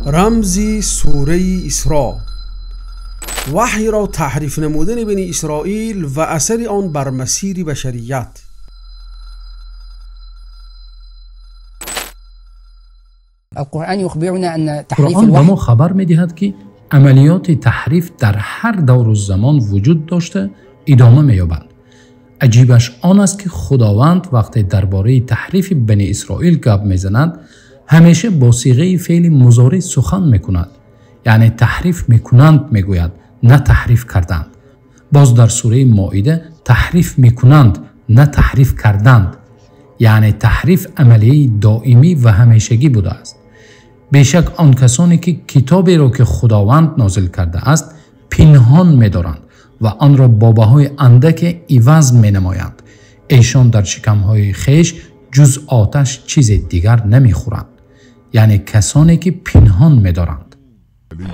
رمز سوره اسراء، وحی را تحریف نمودن بنی اسرائیل و اثر آن بر مسیر بشریت. قرآن به ما خبر می‌دهد که عملیات تحریف در هر دور و زمان وجود داشته ادامه می‌یابد. عجیبش آن است که خداوند وقتی درباره تحریف بنی اسرائیل گپ می‌زند همیشه با صیغه فعل مضارع سخن می‌کند، یعنی تحریف می‌کنند می‌گوید، نه تحریف کردند. باز در سوره مائده تحریف می‌کنند نه تحریف کردند، یعنی تحریف عملیه دائمی و همیشگی بوده است. بیشک آن کسانی که کتابی را که خداوند نازل کرده است پنهان می‌دارند و آن را با بهای اندک عوض می‌نمایند، ایشان در شکم‌های خویش جز آتش چیز دیگر نمی‌خورند، یعنی کسانی که پنهان می‌دارند.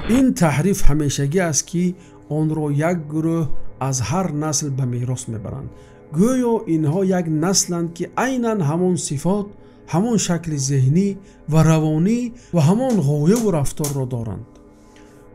این تحریف همیشگی است که آن را یک گروه از هر نسل به میراث میبرند. گویا اینها یک نسلند که عیناً همان صفات، همان شکل ذهنی و روانی و همان غایه و رفتار را دارند.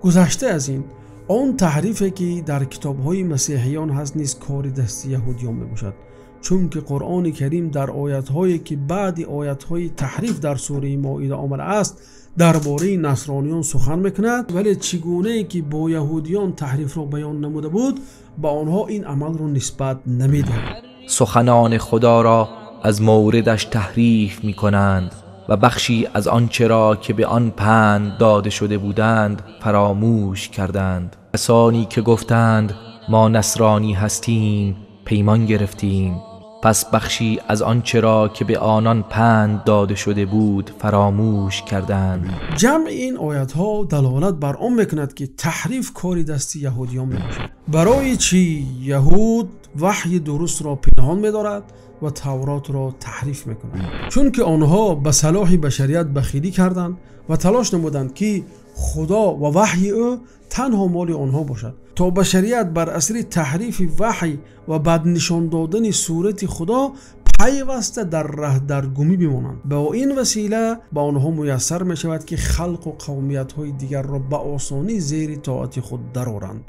گذشته از این، آن تحریفی که در کتاب‌های مسیحیان هست نیز کار دست یهودیان میباشد، چون که قرآن کریم در آیات‌هایی که بعد آیات‌های تحریف در سوره مائده آمده است درباره نصرانیان سخن میکند، ولی چگونه که با یهودیان تحریف را بیان نموده بود با آنها این عمل را نسبت نمیدهند. سخنان خدا را از موردش تحریف میکنند و بخشی از آنچه را که به آن پند داده شده بودند فراموش کردند. کسانی که گفتند ما نصرانی هستیم پیمان گرفتیم، پس بخشی از آنچه را که به آنان پند داده شده بود فراموش کردند. جمع این آیات ها دلالت بر آن میکند که تحریف کاری دست یهودیان میباشد. برای چی یهود وحی درست را پنهان میدارد و تورات را تحریف میکنند؟ چون که آنها به صلاح بشریت بخیلی کردند و تلاش نمودند که خدا و وحی او تنها مال آنها باشد تا بشریت بر اثر تحریف وحی و بد نشان دادن صورت خدا پیوسته در ره درگمی بمانند. با این وسیله به آنها میسر می شود که خلق و قومیت های دیگر را به آسانی زیر طاعت خود درآورند.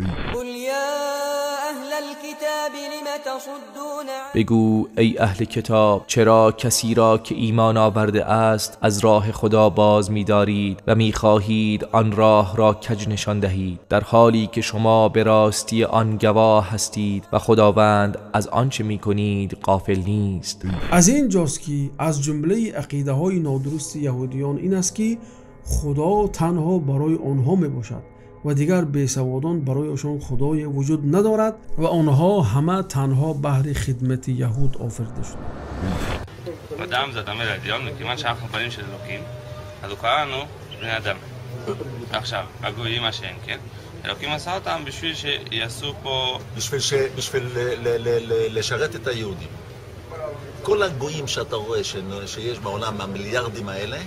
بگو ای اهل کتاب، چرا کسی را که ایمان آورده است از راه خدا باز می دارید و می خواهید آن راه را کج نشان دهید، در حالی که شما به راستی آن گواه هستید و خداوند از آنچه می کنید غافل نیست. از این جاست که از جمله عقیده های نادرست یهودیان این است که خدا تنها برای آنها می باشد و دیگر بیسوادان برایشان خدای وجود ندارد و آنها همه تنها بهر خدمت یهود آفریده شد. Adam זדמל הדיון, מכיוון שאנחנו בנים של אלוקים, אז הוא קרא לנו בני אדם. עכשיו, הגויים מה שהם, כן? אלוקים עשה אותם בשביל שיעשו פה... בשביל לשרת את היהודים. כל הגויים שאתה רואה שיש בעולם, המיליארדים האלה,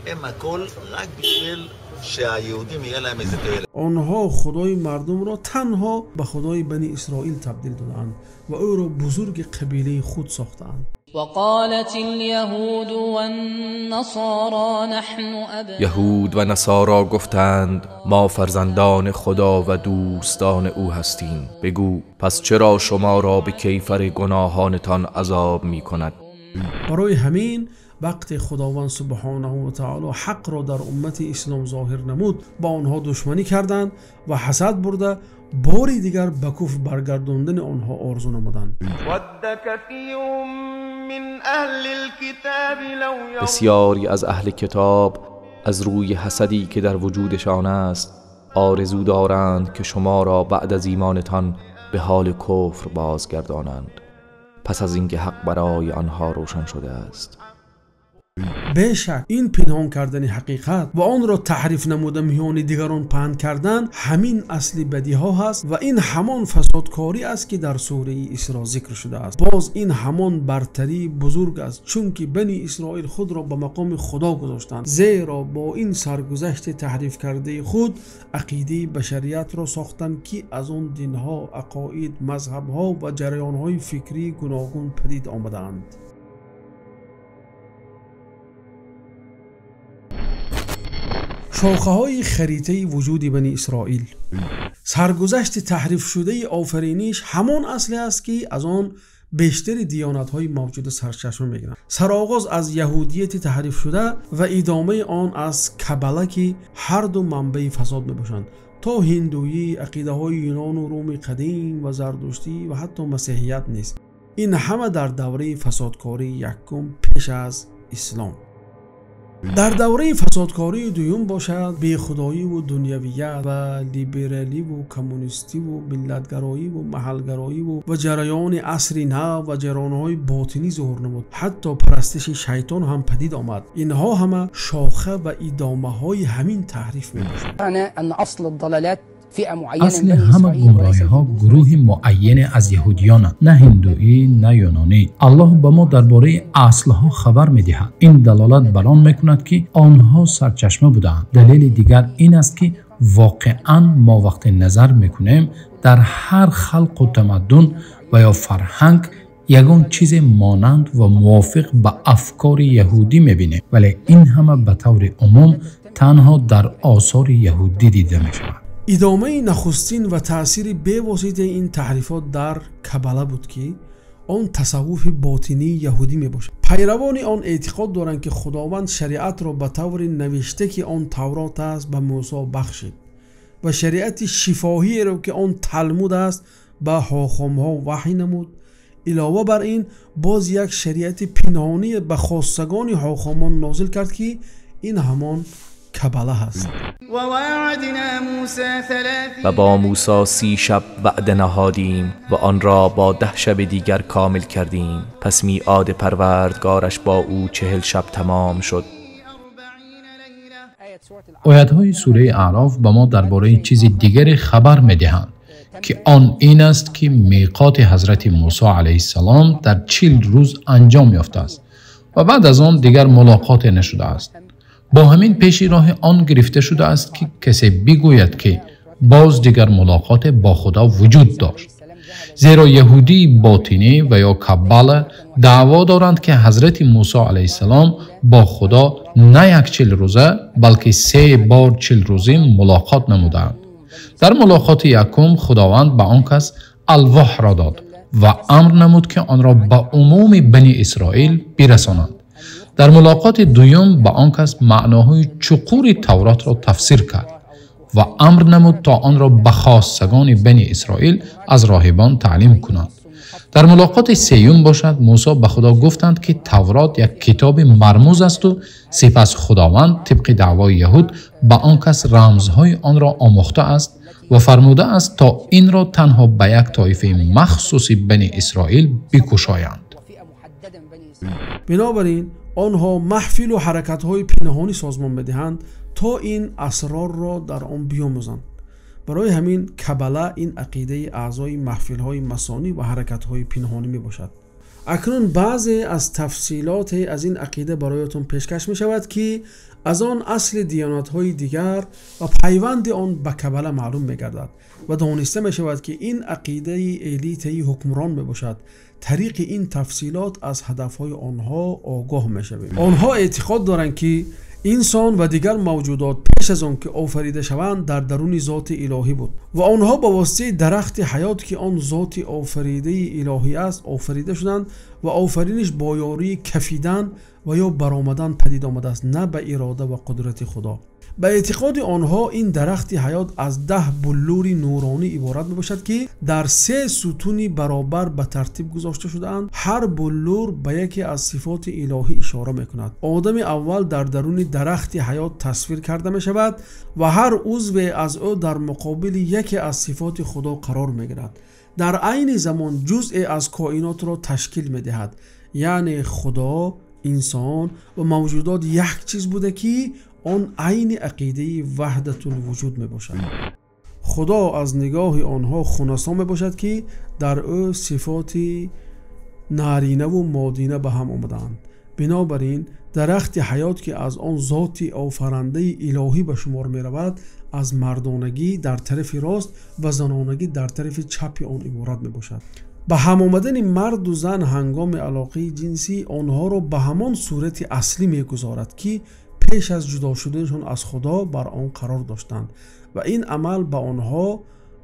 הם הכל רק בשביל שהיהודים יהיה להם איזה תועלת. آنها خدای مردم را تنها به خدای بنی اسرائیل تبدیل دادند و او را بزرگ قبیله خود ساختند. وقالت اليهود والنصارى نحن أبناء. یهود و نصارا گفتند ما فرزندان خدا و دوستان او هستیم. بگو پس چرا شما را به کیفر گناهانتان عذاب می کند؟ برای همین وقتی خداوند سبحانه و تعالی حق را در امت اسلام ظاهر نمود با آنها دشمنی کردند و حسد برده باری دیگر به کفر برگرداندن آنها آرزو نمودند. بسیاری از اهل کتاب از روی حسدی که در وجودشان است آرزو دارند که شما را بعد از ایمانتان به حال کفر بازگردانند، پس از اینکه حق برای آنها روشن شده است. بیشک این پنهان کردن حقیقت و آن را تحریف نموده میان دیگران پهن کردن همین اصلی بدی ها هست و این همان فسادکاری است که در سوره اسراء ذکر شده است. باز این همان برتری بزرگ است، چون که بنی اسرائیل خود را به مقام خدا گذاشتند، زیرا با این سرگذشت تحریف کرده خود عقیده بشریت را ساختند که از آن دینها، عقاید، مذهبها و جریانهای فکری گوناگون پدید آمدند. شاخه های خریطه وجود بنی اسرائیل. سرگذشت تحریف شده آفرینش همان اصلی است که از آن بیشتر دیانت های موجود سرچشمه میگیرند. سرآغاز از یهودیت تحریف شده و ادامه آن از کبله که هر دو منبع فساد میباشند تا هندویی، عقیده های یونان و روم قدیم و زرتشتی و حتی مسیحیت نیست. این همه در دوره فسادکاری یکم پیش از اسلام. در دوره فسادکاری دوم باشد بی خدایی و دنیویت و لیبرالی و کمونیستی و ملتگرایی و محلگرایی و جریان عصر نو و جریان‌های باطنی ظهور نمود. حتی پرستش شیطان هم پدید آمد. اینها همه شاخه و ادامه های همین تحریف میباشد. اصل همه گمراهی ها گروه معین از یهودیان، نه هندویی نه یونانی. الله به ما درباره اصل ها خبر می دهد. این دلالت بر آن میکند که آنها سرچشمه بودند. دلیل دیگر این است که واقعا ما وقتی نظر میکنیم در هر خلق و تمدن و یا فرهنگ یگان چیز مانند و موافق به افکار یهودی میبینیم، ولی این همه به طور عموم تنها در آثار یهودی دیده میشود. ادامه نخستین و تأثیر بی‌واسطه این تحریفات در کبله بود که آن تصوف باطنی یهودی می باشد. پیروان آن اعتقاد دارند که خداوند شریعت را به طور نوشته که آن تورات است به موسی بخشید و شریعت شفاهی را که آن تلمود است به حاخام‌ها وحی نمود. علاوه بر این باز یک شریعت پنهانی به خاصگان حاخامان نازل کرد که این همان کبله هست. و با موسی 30 شب وعده نهادیم و آن را با 10 شب دیگر کامل کردیم. پس میعاد پروردگارش با او 40 شب تمام شد. آیات‌های سوره اعراف به ما درباره چیز دیگری خبر می‌دهند که آن این است که میقات حضرت موسی علیه السلام در 40 روز انجام یافته است و بعد از آن دیگر ملاقات نشده است. با همین پیشی راه آن گرفته شده است که کسی بگوید که باز دیگر ملاقات با خدا وجود داشت. زیرا یهودی باطنی و یا کبله دعوا دارند که حضرت موسی علیه السلام با خدا نه یک 40 روزه بلکه 3 بار 40 روزه ملاقات نمودند. در ملاقات یکم خداوند به آن کس الواح را داد و امر نمود که آن را به عموم بنی اسرائیل برسانند. در ملاقات دوم به آن کس معناهای چقور تورات را تفسیر کرد و امر نمود تا آن را به خاصگان بنی اسرائیل از راهبان تعلیم کنند. در ملاقات سیوم باشد موسی به خدا گفتند که تورات یک کتاب مرموز است و سپس خداوند طبق دعوای یهود به آن کس رمزهای آن را آموخته است و فرموده است تا این را تنها به یک طایفه مخصوصی بنی اسرائیل بکشایند. بنابراین آنها محفل و حرکت‌های پنهانی سازمان بدهند تا این اسرار را در آن بیاموزند. برای همین کبله این عقیده اعضای محفل‌های مسانی و حرکت‌های پنهانی میباشد. اکنون بعضی از تفصیلات از این عقیده برایتون پیشکش میشود که از آن اصل دیانت‌های دیگر و پیوند آن به کبله معلوم میگردد و دانسته میشود که این عقیده الیتی حکمران میباشد. طریق این تفصیلات از هدفهای آنها آگاه میشویم. آنها اعتقاد دارند که انسان و دیگر موجودات پیش از آن که آفریده شوند در درون ذات الهی بود و آنها با واسطه درخت حیات که آن ذات آفریده الهی است آفریده شدند و آفرینش با یاری کفیدن و یا برآمدن پدید آمده است، نه به اراده و قدرت خدا. به اعتقاد آنها این درخت حیات از 10 بلور نورانی عبارت میباشد که در 3 ستون برابر به ترتیب گذاشته شده‌اند. هر بلور به یکی از صفات الهی اشاره میکند. آدم اول در درون درخت حیات تصویر کرده می شود و هر عضو از او در مقابل یکی از صفات خدا قرار میگیرد. در عین زمان جزء از کائنات را تشکیل میدهد، یعنی خدا، انسان و موجودات یک چیز بوده که آن عین عقیده وحدت الوجود می باشد. خدا از نگاه آنها خنثی می باشد که در او صفات نارینه و مادینه به هم آمدند. بنابراین درخت حیات که از آن ذات آفرنده الهی به شمار می رود از مردانگی در طرف راست و زنانگی در طرف چپ آن عبارت می باشد. به هم آمدن مرد و زن هنگام علاقه جنسی آنها را به همان صورت اصلی می گذارد که پیش از جدا شدنشون از خدا بر آن قرار داشتند و این عمل به آنها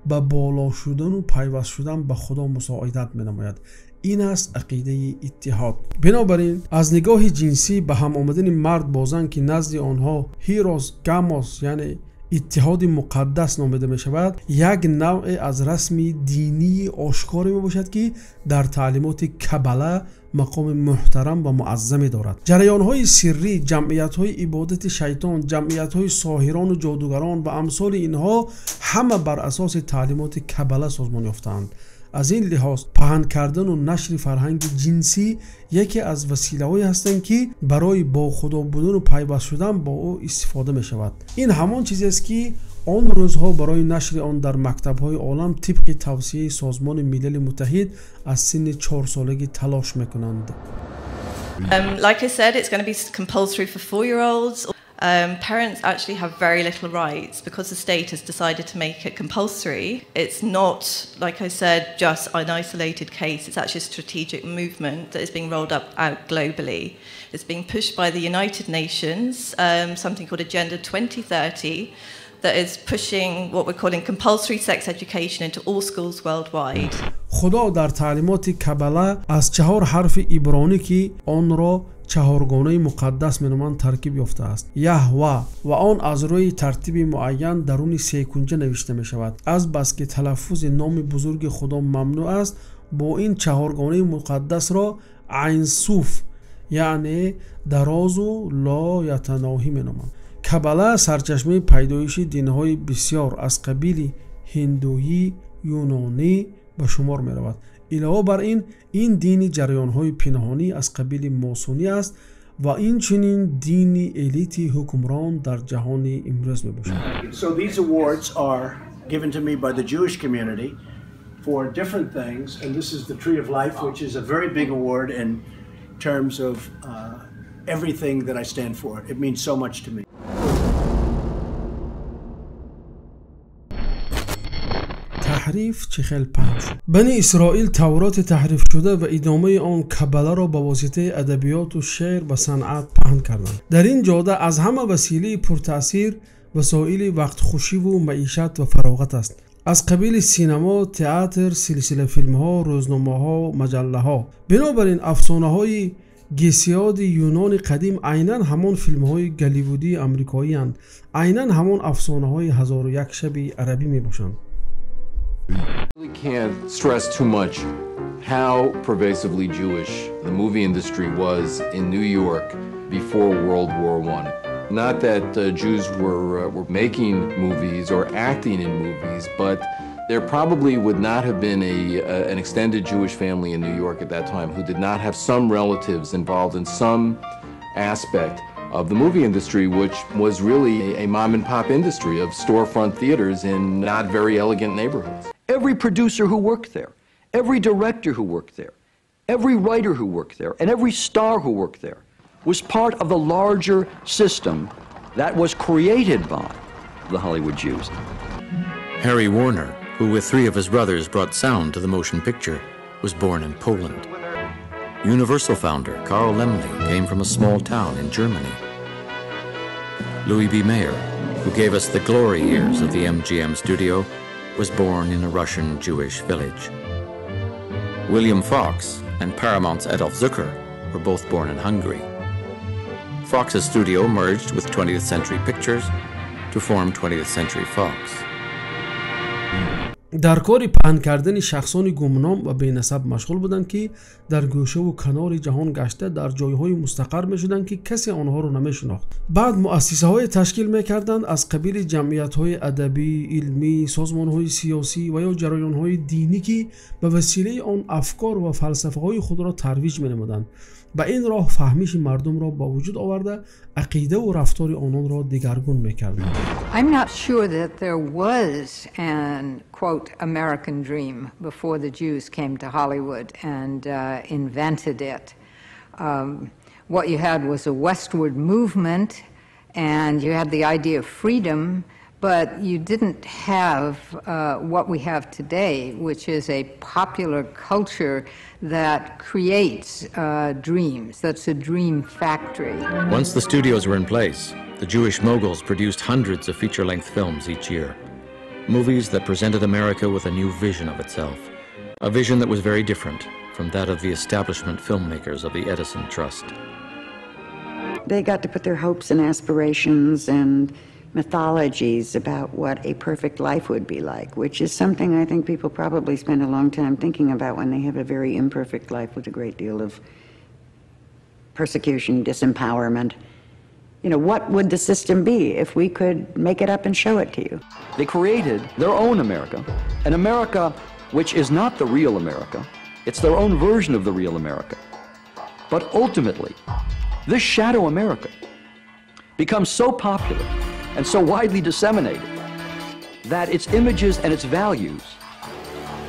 به بالا شدن و پیوست شدن به خدا مساعدت می‌نماید. این است عقیده اتحاد. بنابراین از نگاه جنسی به هم آمدن مرد با زن که نزد آنها هیروس گاموس یعنی اتحاد مقدس نامیده می شود، یک نوع از رسم دینی آشکار می باشد که در تعلیمات کبله مقام محترم و معظمی دارد. جریان های سری، جمعیت های عبادت شیطان، جمعیت های ساحران و جادوگران و امثال اینها همه بر اساس تعلیمات کبله سازمان یافتند. از این لحاظ پهن کردن و نشر فرهنگ جنسی یکی از وسیله‌هایی هستند که برای با خدا بودن و پیوست شدن با او استفاده می شود. این همان چیزی است که آن روزها برای نشر آن در مکتب‌های عالم طبق توصیه سازمان ملل متحد از سن 4 سالگی تلاش می‌کنند. Like I said, it's going to be compulsory for 4-year-olds. Parents actually have very little rights because the state has decided to make it compulsory. It's not, like I said, just an isolated case. It's actually a strategic movement that is being rolled out globally. It's being pushed by the United Nations, something called Agenda 2030, that is pushing what we're calling compulsory sex education into all schools worldwide. خدا در تعلیمات کبله از 4 حرف عبرانی که آن را 4گانه مقدس می‌نامند ترکیب یافته است. یهوه و آن از روی ترتیب معین درون 3 کنجه نوشته می شود. از بس که تلفظ نام بزرگ خدا ممنوع است، با این 4گانه مقدس را عین صوف یعنی دراز و لا یتناهی می‌نامند. کبله سرچشمه پیدایش دین‌های بسیار از قبیل هندویی، یونانی به شمار می‌رود. علاوه بر این دین جریان‌های پنهانی از قبیل ماسونی است و این چنین دینی الیتی حکمران در جهان امروز میباشد. So these awards are given to me by the Jewish community for different things, and this is the Tree of Life, which is a very big award in terms of everything that I stand for. It means so much to me. تحریف 45. بنی اسرائیل تورات تحریف شده و ادامه آن کبله را به واسطه ادبیات و شعر و صنعت پهن کردند. در این جاده از همه وسیله پرتاثیر وسایل وقت خوشی و معیشت و فراغت است. از قبیل سینما، تئاتر، سلسله فیلم ها، روزنامه ها، مجله ها. بنابراین افسانه های گیسیاد یونان قدیم عیناً همان فیلم های گالیوودی آمریکایی اند. عیناً همان افسانه های 1001 شب عربی می باشند. We can't stress too much how pervasively Jewish the movie industry was in New York before World War I. Not that Jews were making movies or acting in movies, but there probably would not have been an extended Jewish family in New York at that time who did not have some relatives involved in some aspect of the movie industry, which was really a mom-and-pop industry of storefront theaters in not very elegant neighborhoods. Every producer who worked there, every director who worked there, every writer who worked there, and every star who worked there was part of the larger system that was created by the Hollywood Jews. Harry Warner, who with 3 of his brothers brought sound to the motion picture, was born in Poland. Universal founder Carl Laemmle came from a small town in Germany. Louis B. Mayer, who gave us the glory years of the MGM studio, was born in a Russian Jewish village. William Fox and Paramount's Adolf Zucker were both born in Hungary. Fox's studio merged with 20th Century Pictures to form 20th Century Fox. در کار پهن کردن شخصان گمنام و بی‌نسب مشغول بودند که در گوشه و کنار جهان گشته در جایهای مستقر می‌شدند که کسی آنها را نمی‌شناخت. بعد مؤسسه‌های تشکیل می‌کردند از قبیل جمعیت‌های ادبی، علمی، سازمان‌های سیاسی و یا جریان‌های دینی که به وسیله آن افکار و فلسفه‌های خود را ترویج می‌نمودند. به این راه فهمیش مردم را با وجود آورده عقیده و رفتار آنان را دگرگون می‌کردند. I'm not sure that there was an quote American dream before the Jews came to Hollywood and invented it. What you had was a westward movement and you had the idea of freedom, but you didn't have what we have today, which is a popular culture that creates dreams. That's a dream factory. Once the studios were in place, the Jewish moguls produced hundreds of feature-length films each year. Movies that presented America with a new vision of itself. A vision that was very different from that of the establishment filmmakers of the Edison Trust. They got to put their hopes and aspirations and mythologies about what a perfect life would be like, which is something I think people probably spend a long time thinking about when they have a very imperfect life with a great deal of persecution, disempowerment. You know, what would the system be if we could make it up and show it to you? They created their own America, an America which is not the real America. It's their own version of the real America. But ultimately, this shadow America becomes so popular and so widely disseminated that its images and its values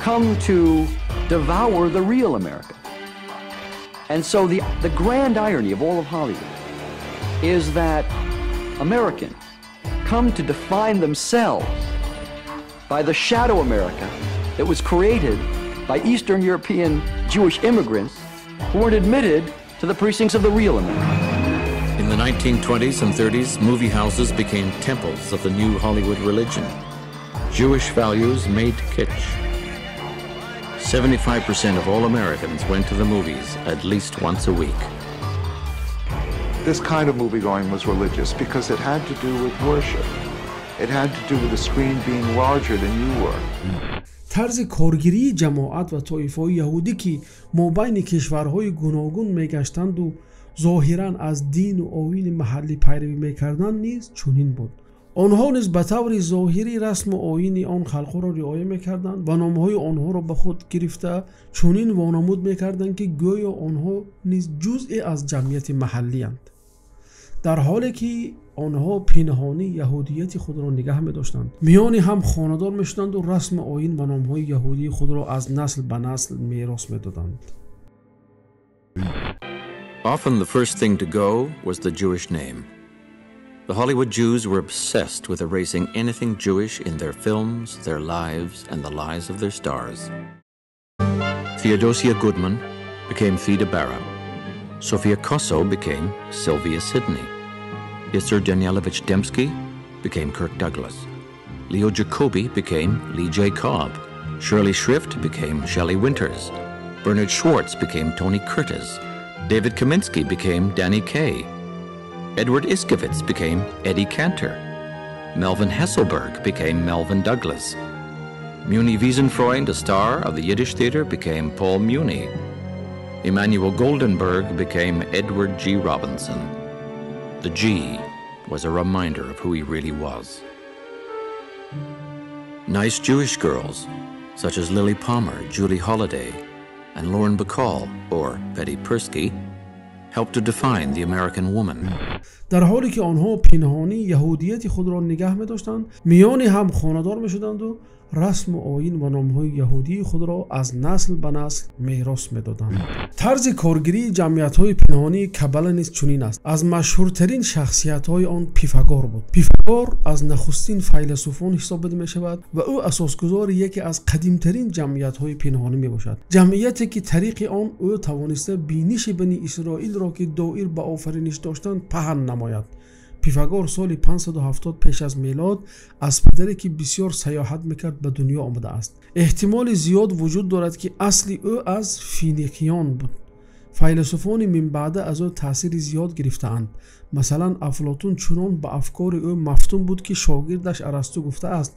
come to devour the real America. And so the grand irony of all of Hollywood is that Americans come to define themselves by the shadow America that was created by Eastern European Jewish immigrants who weren't admitted to the precincts of the real America. In the 1920s and 30s, movie houses became temples of the new Hollywood religion. Jewish values made kitsch. 75% of all Americans went to the movies at least once a week. This kind of movie-going was religious because it had to do with worship. It had to do with the screen being larger than you were. طرز کارگیری جماعت و طایفه‌های یهودی که مابین کشورهای گوناگون میگشتند و ظاهراً از دین و آیین محلی پیروی میکردند نیز چنین بود. آنها نیز به طور ظاهری رسم و آیین آن خلق را رعایت میکردند و نامهای آنها را به خود گرفته چنین وانمود میکردند که گویا آنها نیز جزئی از جمعیت محلی اند، در حالی که آنها پنهانی یهودیت خود را نگه می‌داشتند. میان هم خانه‌دار می‌شدند و رسم آیین و نام‌های یهودی خود را از نسل به نسل میراث می‌دادند. Often the first thing to go was the Jewish name. The Hollywood Jews were obsessed with erasing anything Jewish in their films, their lives, and the lives of their stars. Theodosia Goodman became Theda Bara. Sofia Kosso became Sylvia Sidney. Isser Danielovich Dembski became Kirk Douglas. Leo Jacobi became Lee J. Cobb. Shirley Shrift became Shelley Winters. Bernard Schwartz became Tony Curtis. David Kaminsky became Danny Kaye. Edward Iskovitz became Eddie Cantor. Melvin Hesselberg became Melvin Douglas. Muni Wiesenfreund, a star of the Yiddish Theater, became Paul Muni. Emmanuel Goldenberg became Edward G. Robinson. The G was a reminder of who he really was. Nice Jewish girls, such as Lily Palmer, Julie Holliday, and Lauren Bacall, or Betty Persky, helped to define the American woman. در حالی که آنها پنهانی یهودیت خود را نگه می‌داشتند، میان هم خانه‌دار می‌شدند و رسم و آیین و نام‌های یهودی خود را از نسل به نسل میراث می‌دادند. طرز کارگیری جمعیت‌های پنهانی کبله نیز چنین است. از مشهورترین شخصیت‌های آن پیفاگور بود. پیفاگور از نخستین فیلسوفان حساب می‌شود و او اساسگذار یکی از قدیم‌ترین جمعیت‌های پنهانی میباشد. جمعیتی که طریق آن او توانسته بینش بنی اسرائیل را که دایر به آفرینش داشتند پهن نماید. پیفاگور سال 570 پیش از میلاد از پدری که بسیار سیاحت میکرد به دنیا آمده است. احتمال زیاد وجود دارد که اصلی او از فینیقیان بود. فیلسوفان من بعد از او تاثیر زیاد گرفته‌اند. مثلا افلاطون چنان به افکار او مفتون بود که شاگردش ارسطو گفته است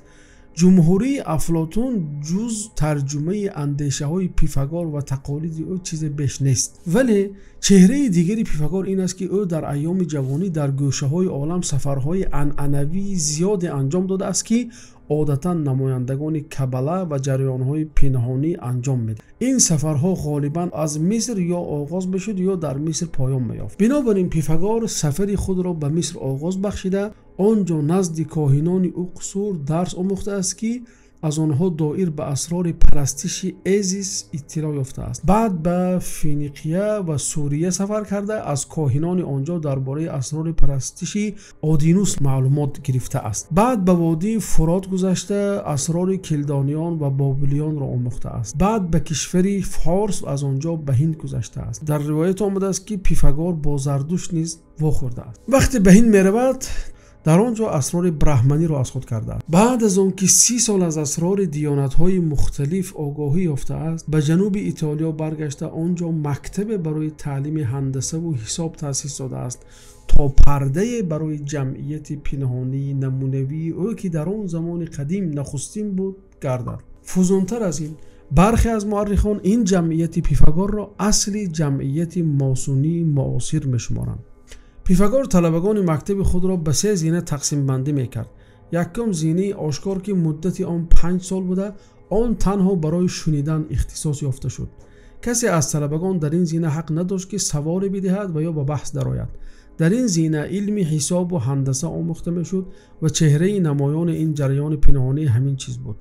جمهوری افلاطون جز ترجمه اندیشه های پیفاگور و تقالید او چیز بیش نیست. ولی چهره دیگری پیفاگور این است که او در ایام جوانی در گوشه های عالم سفرهای عنعنوی زیاد انجام داده است که عادتا نمایندگان کبله و جریانهای پنهانی انجام میده. این سفرها غالبا از مصر یا آغاز بشد یا در مصر پایان میافت. بنابراین پیفاگور سفر خود را به مصر آغاز بخشیده، آنجا نزد کاهنان او قصور درس آموخته است که از آنها دایر به اسرار پرستش ایزیس اطلاع یافته است. بعد به فینیقیه و سوریه سفر کرده از کاهنان آنجا درباره اسرار پرستش آدینوس معلومات گرفته است. بعد به وادی فرات گذشته اسرار کلدانیان و بابلیان را آموخته است. بعد به کشور فارس و از آنجا به هند گذشته است. در روایت آمده است که پیفاگور با زردشت نیز واخورده است. وقتی به هند میرود در آنجا اسرار برهمنی را از خود کرده است. بعد از آنکه 30 سال از اسرار دیانت‌های مختلف آگاهی یافته است، به جنوب ایتالیا برگشته آنجا مکتب برای تعلیم هندسه و حساب تأسیس داده است تا پرده برای جمعیت پنهانی نمونوی او که در آن زمان قدیم نخستین بود گردد. فزونتر از این، برخی از مورخان این جمعیت پیفاگور را اصلی جمعیت ماسونی معاصر می‌شمارند. پیفاگور طلبگان مکتب خود را به 3 زینه تقسیم بندی میکرد. یکم زینه آشکار که مدت آن 5 سال بوده، آن تنها برای شنیدن اختصاص یافته شد. کسی از طلبگان در این زینه حق نداشت که سوال بدهد و یا به بحث درآید. در این زینه علم حساب و هندسه آموخته میشد و چهره نمایان این جریان پنهانی همین چیز بود.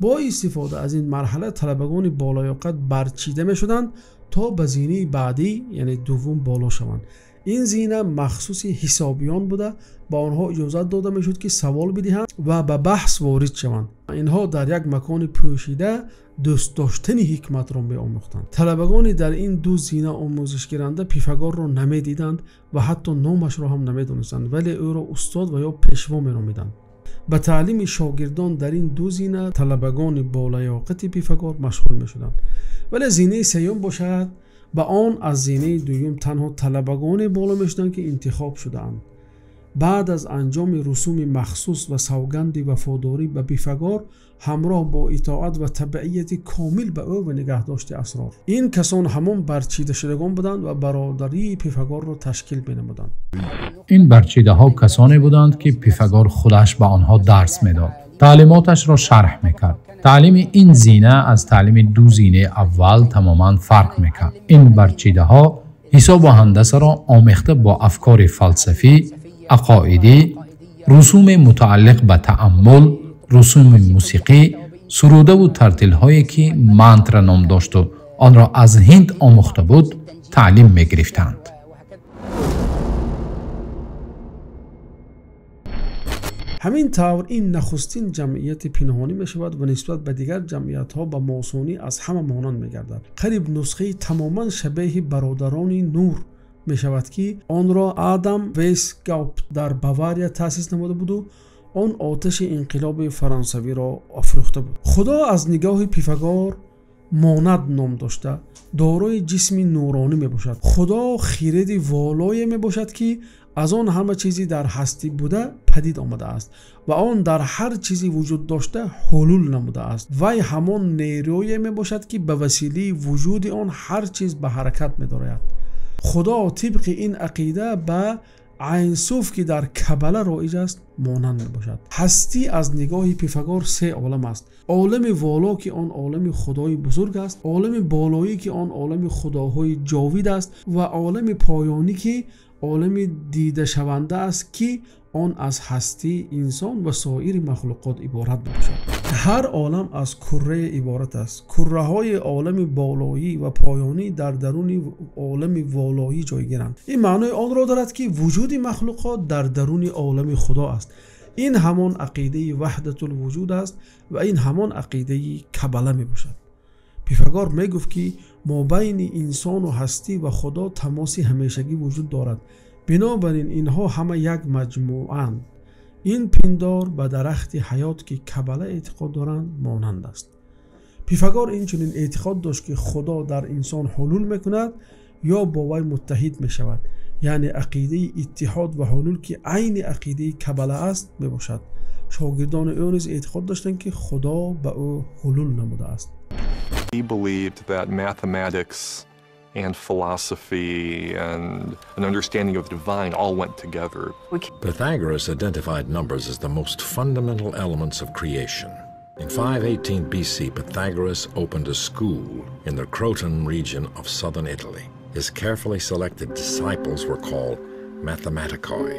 با استفاده از این مرحله طلبگان بالایاقت برچیده میشدند تا به زینه بعدی یعنی دوم بالا شوند. این زینه مخصوص حسابیان بوده، با آنها اجازت داده میشد که سوال بدهند و به بحث وارد شوند. اینها در یک مکان پوشیده دوست داشتن حکمت را می‌آموختند. طلبگان در این دو زینه آموزش گیرنده پیفاگور را نمیدیدند و حتی نامش را هم نمیدانستند، ولی او را استاد و یا پیشوا می‌نامیدند. به تعلیم شاگردان در این دو زینه طلبگان بالایاقت پیفاگور مشغول می‌شدند. ولی زینه سوم باشد، با آن از زینه دوم تنها طلبگان بالا میشدند که انتخاب شدند. بعد از انجام رسوم مخصوص و سوگند وفاداری به پیفاگور همراه با اطاعت و تبعیت کامل به او و نگهداشت اسرار، این کسان همان برچیده شدگان بودند و برادری پیفاگور را تشکیل می‌نمودند. این برچیده ها کسانی بودند که پیفاگور خودش به آنها درس میداد، تعلیماتش را شرح میکرد. تعلیم این زینه از تعلیم دو زینه اول تماما فرق میکرد. این برچیده ها حساب و هندسه را آمیخته با افکار فلسفی، عقایدی، رسوم متعلق به تأمل، رسوم موسیقی، سروده و ترتیل هایی که منتر نام داشت و آن را از هند آموخته بود تعلیم می گرفتند. همین طور این نخستین جمعیت پنهانی می شود و نسبت به دیگر جمعیت ها به ماسونی از همه مانند می گردد. قریب نسخه تماما شبیه برادران نور می شود که آن را آدم ویسگاوپ در باواریا تأسیس نموده بود و آن آتش انقلاب فرانسوی را افروخته بود. خدا از نگاه پیفاگور ماند نام داشته دارای جسم نورانی می باشد. خدا خیرد والای می باشد که از آن همه چیزی در هستی بوده پدید آمده است و آن در هر چیزی وجود داشته حلول نموده است. وی همان نیروی می باشد که به وسیله وجود آن هر چیز به حرکت می دارد. خدا طبق این عقیده به عین صوف که در کبله رایج است مانند می باشد. هستی از نگاه پیفاگور 3 عالم است. عالم والا که آن عالم خدای بزرگ است، عالم بالایی که آن عالم خداهای جاوید است و عالم پایانی که عالم دیده شونده است که آن از هستی انسان و سایر مخلوقات عبارت باشد. هر عالم از کره عبارت است. کره های عالم بالایی و پایانی در درون عالم والایی جای گیرند. این معنای آن را دارد که وجود مخلوقات در درون عالم خدا است. این همان عقیده وحدت الوجود است و این همان عقیده کبله می باشد. پیفاگور می گفت که ما بین انسان و هستی و خدا تماسی همیشگی وجود دارد. بنابراین اینها همه یک مجموعند. این پندار به درخت حیات که کبله اعتقاد دارند مانند است. پیفاگور اینچنین اعتقاد داشت که خدا در انسان حلول میکند یا با وی متحد می شود، یعنی عقیده اتحاد و حلول که عین عقیده کبله است می باشد. شاگردان او نیز اعتقاد داشتند که خدا به او حلول نموده است. He believed that mathematics and philosophy and an understanding of divine all went together. Pythagoras identified numbers as the most fundamental elements of creation. In 518 BC, Pythagoras opened a school in the Croton region of southern Italy. His carefully selected disciples were called mathematicoi.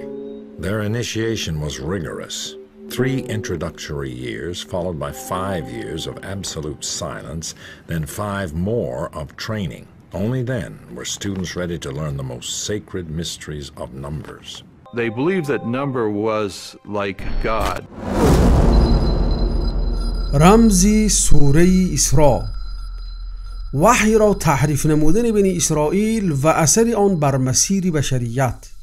Their initiation was rigorous. 3 introductory years, followed by 5 years of absolute silence, then 5 more of training. Only then were students ready to learn the most sacred mysteries of numbers. They believed that number was like God. رمزی سوره اسراء، وحی را تحریف نمودن بنی اسرائیل و اثر آن بر مسیر بشریت.